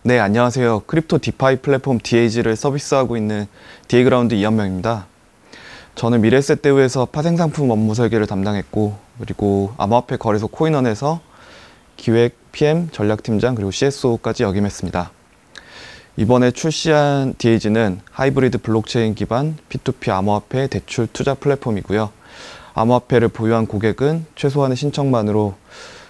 네, 안녕하세요. 크립토 디파이 플랫폼 DAG를 서비스하고 있는 DA그라운드 이현명입니다. 저는 미래에셋대우에서 파생상품 업무 설계를 담당했고, 그리고 암호화폐 거래소 코인원에서 기획, PM, 전략팀장, 그리고 CSO까지 역임했습니다. 이번에 출시한 DAG는 하이브리드 블록체인 기반 P2P 암호화폐 대출 투자 플랫폼이고요. 암호화폐를 보유한 고객은 최소한의 신청만으로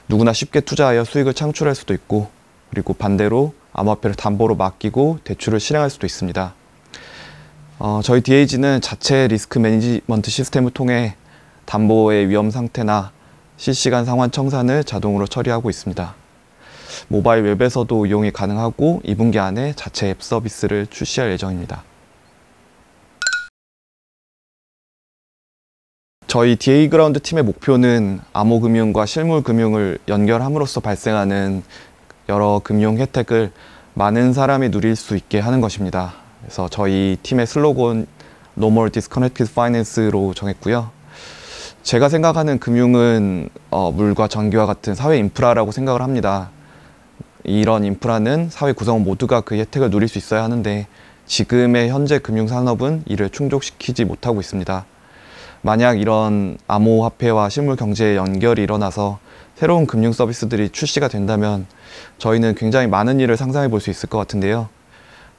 누구나 쉽게 투자하여 수익을 창출할 수도 있고, 그리고 반대로 암호화폐를 담보로 맡기고 대출을 실행할 수도 있습니다. 저희 DAG는 자체 리스크 매니지먼트 시스템을 통해 담보의 위험 상태나 실시간 상환 청산을 자동으로 처리하고 있습니다. 모바일 웹에서도 이용이 가능하고 2분기 안에 자체 앱 서비스를 출시할 예정입니다. 저희 DA그라운드 팀의 목표는 암호금융과 실물금융을 연결함으로써 발생하는 여러 금융 혜택을 많은 사람이 누릴 수 있게 하는 것입니다. 그래서 저희 팀의 슬로건 No More Disconnected Finance로 정했고요. 제가 생각하는 금융은 물과 전기와 같은 사회 인프라라고 생각을 합니다. 이런 인프라는 사회 구성원 모두가 그 혜택을 누릴 수 있어야 하는데 지금의 현재 금융산업은 이를 충족시키지 못하고 있습니다. 만약 이런 암호화폐와 실물 경제의 연결이 일어나서 새로운 금융 서비스들이 출시가 된다면 저희는 굉장히 많은 일을 상상해 볼 수 있을 것 같은데요.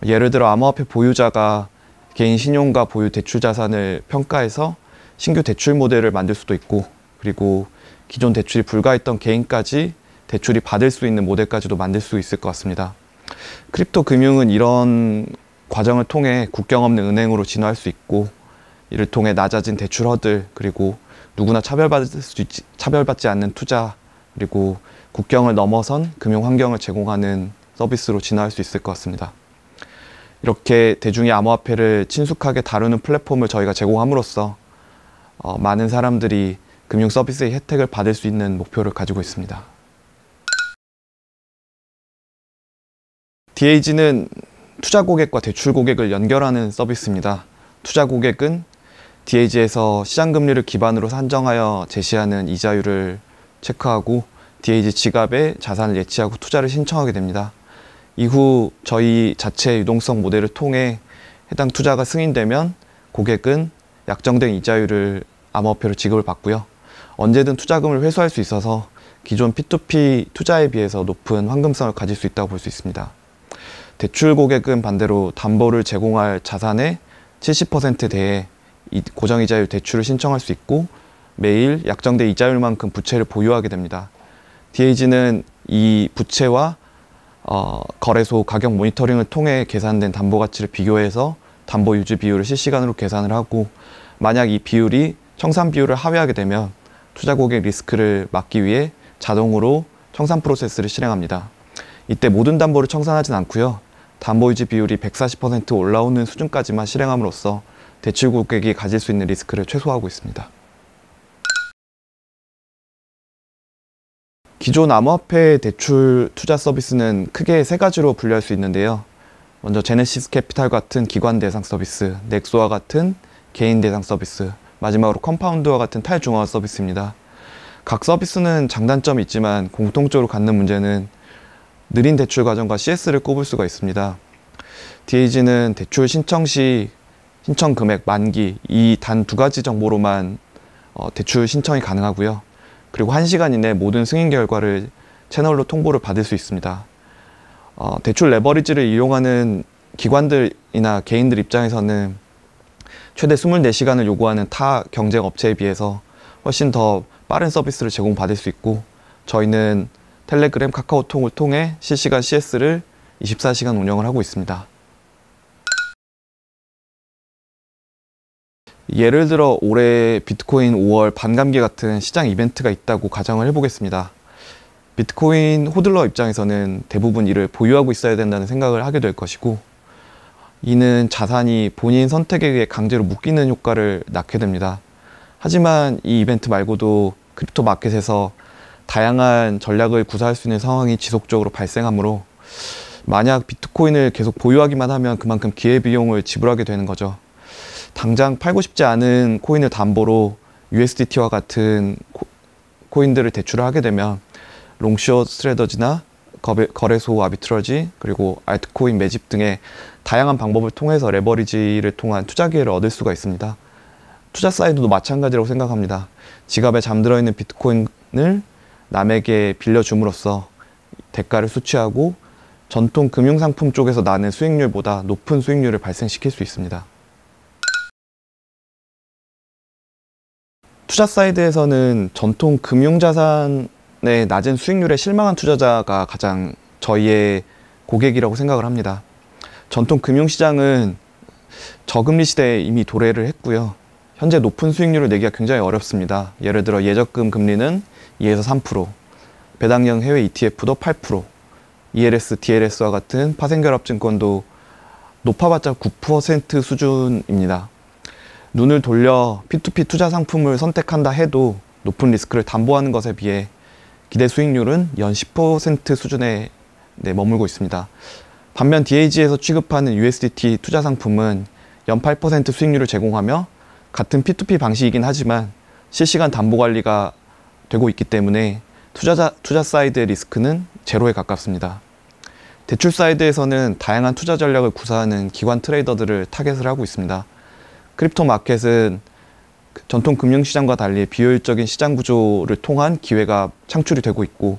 예를 들어 암호화폐 보유자가 개인 신용과 보유 대출 자산을 평가해서 신규 대출 모델을 만들 수도 있고, 그리고 기존 대출이 불가했던 개인까지 대출이 받을 수 있는 모델까지도 만들 수 있을 것 같습니다. 크립토 금융은 이런 과정을 통해 국경 없는 은행으로 진화할 수 있고, 이를 통해 낮아진 대출 허들, 그리고 누구나 차별받지 않는 투자, 그리고 국경을 넘어선 금융 환경을 제공하는 서비스로 진화할 수 있을 것 같습니다. 이렇게 대중이 암호화폐를 친숙하게 다루는 플랫폼을 저희가 제공함으로써 많은 사람들이 금융 서비스의 혜택을 받을 수 있는 목표를 가지고 있습니다. DAG는 투자 고객과 대출 고객을 연결하는 서비스입니다. 투자 고객은 DAG에서 시장금리를 기반으로 산정하여 제시하는 이자율을 체크하고 DAG 지갑에 자산을 예치하고 투자를 신청하게 됩니다. 이후 저희 자체 유동성 모델을 통해 해당 투자가 승인되면 고객은 약정된 이자율을 암호화폐로 지급을 받고요. 언제든 투자금을 회수할 수 있어서 기존 P2P 투자에 비해서 높은 환금성을 가질 수 있다고 볼 수 있습니다. 대출 고객은 반대로 담보를 제공할 자산의 70%대의 고정이자율 대출을 신청할 수 있고 매일 약정된 이자율만큼 부채를 보유하게 됩니다. DAG는 이 부채와 거래소 가격 모니터링을 통해 계산된 담보 가치를 비교해서 담보 유지 비율을 실시간으로 계산을 하고, 만약 이 비율이 청산 비율을 하회하게 되면 투자 고객 리스크를 막기 위해 자동으로 청산 프로세스를 실행합니다. 이때 모든 담보를 청산하진 않고요. 담보 유지 비율이 140% 올라오는 수준까지만 실행함으로써 대출 고객이 가질 수 있는 리스크를 최소화하고 있습니다. 기존 암호화폐 대출 투자 서비스는 크게 세 가지로 분류할 수 있는데요. 먼저 제네시스 캐피탈 같은 기관 대상 서비스, 넥소와 같은 개인 대상 서비스, 마지막으로 컴파운드와 같은 탈중앙화 서비스입니다. 각 서비스는 장단점이 있지만 공통적으로 갖는 문제는 느린 대출 과정과 CS를 꼽을 수가 있습니다. DAG는 대출 신청 시 신청 금액, 만기 이 단 두 가지 정보로만 대출 신청이 가능하고요. 그리고 1시간 이내 모든 승인 결과를 채널로 통보를 받을 수 있습니다. 대출 레버리지를 이용하는 기관들이나 개인들 입장에서는 최대 24시간을 요구하는 타 경쟁 업체에 비해서 훨씬 더 빠른 서비스를 제공받을 수 있고, 저희는 텔레그램, 카카오톡을 통해 실시간 CS를 24시간 운영을 하고 있습니다. 예를 들어 올해 비트코인 5월 반감기 같은 시장 이벤트가 있다고 가정을 해보겠습니다. 비트코인 호들러 입장에서는 대부분 이를 보유하고 있어야 된다는 생각을 하게 될 것이고, 이는 자산이 본인 선택에 의해 강제로 묶이는 효과를 낳게 됩니다. 하지만 이 이벤트 말고도 크립토 마켓에서 다양한 전략을 구사할 수 있는 상황이 지속적으로 발생하므로 만약 비트코인을 계속 보유하기만 하면 그만큼 기회비용을 지불하게 되는 거죠. 당장 팔고 싶지 않은 코인을 담보로 USDT와 같은 코인들을 대출을 하게 되면 롱숏 스트래터지나 거래소 아비트러지, 그리고 알트코인 매집 등의 다양한 방법을 통해서 레버리지를 통한 투자 기회를 얻을 수가 있습니다. 투자 사이드도 마찬가지라고 생각합니다. 지갑에 잠들어 있는 비트코인을 남에게 빌려줌으로써 대가를 수취하고 전통 금융상품 쪽에서 나는 수익률보다 높은 수익률을 발생시킬 수 있습니다. 투자 사이드에서는 전통 금융자산의 낮은 수익률에 실망한 투자자가 가장 저희의 고객이라고 생각을 합니다. 전통 금융시장은 저금리 시대에 이미 도래를 했고요. 현재 높은 수익률을 내기가 굉장히 어렵습니다. 예를 들어 예적금 금리는 2에서 3%, 배당형 해외 ETF도 8%, ELS, DLS와 같은 파생결합증권도 높아봤자 9% 수준입니다. 눈을 돌려 P2P 투자 상품을 선택한다 해도 높은 리스크를 담보하는 것에 비해 기대 수익률은 연 10% 수준에 머물고 있습니다. 반면 DAG에서 취급하는 USDT 투자 상품은 연 8% 수익률을 제공하며 같은 P2P 방식이긴 하지만 실시간 담보 관리가 되고 있기 때문에 투자 사이드의 리스크는 제로에 가깝습니다. 대출 사이드에서는 다양한 투자 전략을 구사하는 기관 트레이더들을 타겟을 하고 있습니다. 크립토 마켓은 전통 금융시장과 달리 비효율적인 시장 구조를 통한 기회가 창출이 되고 있고,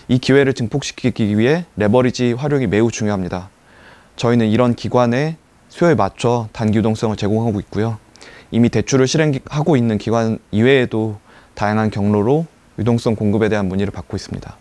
이 기회를 증폭시키기 위해 레버리지 활용이 매우 중요합니다. 저희는 이런 기관의 수요에 맞춰 단기 유동성을 제공하고 있고요. 이미 대출을 실행하고 있는 기관 이외에도 다양한 경로로 유동성 공급에 대한 문의를 받고 있습니다.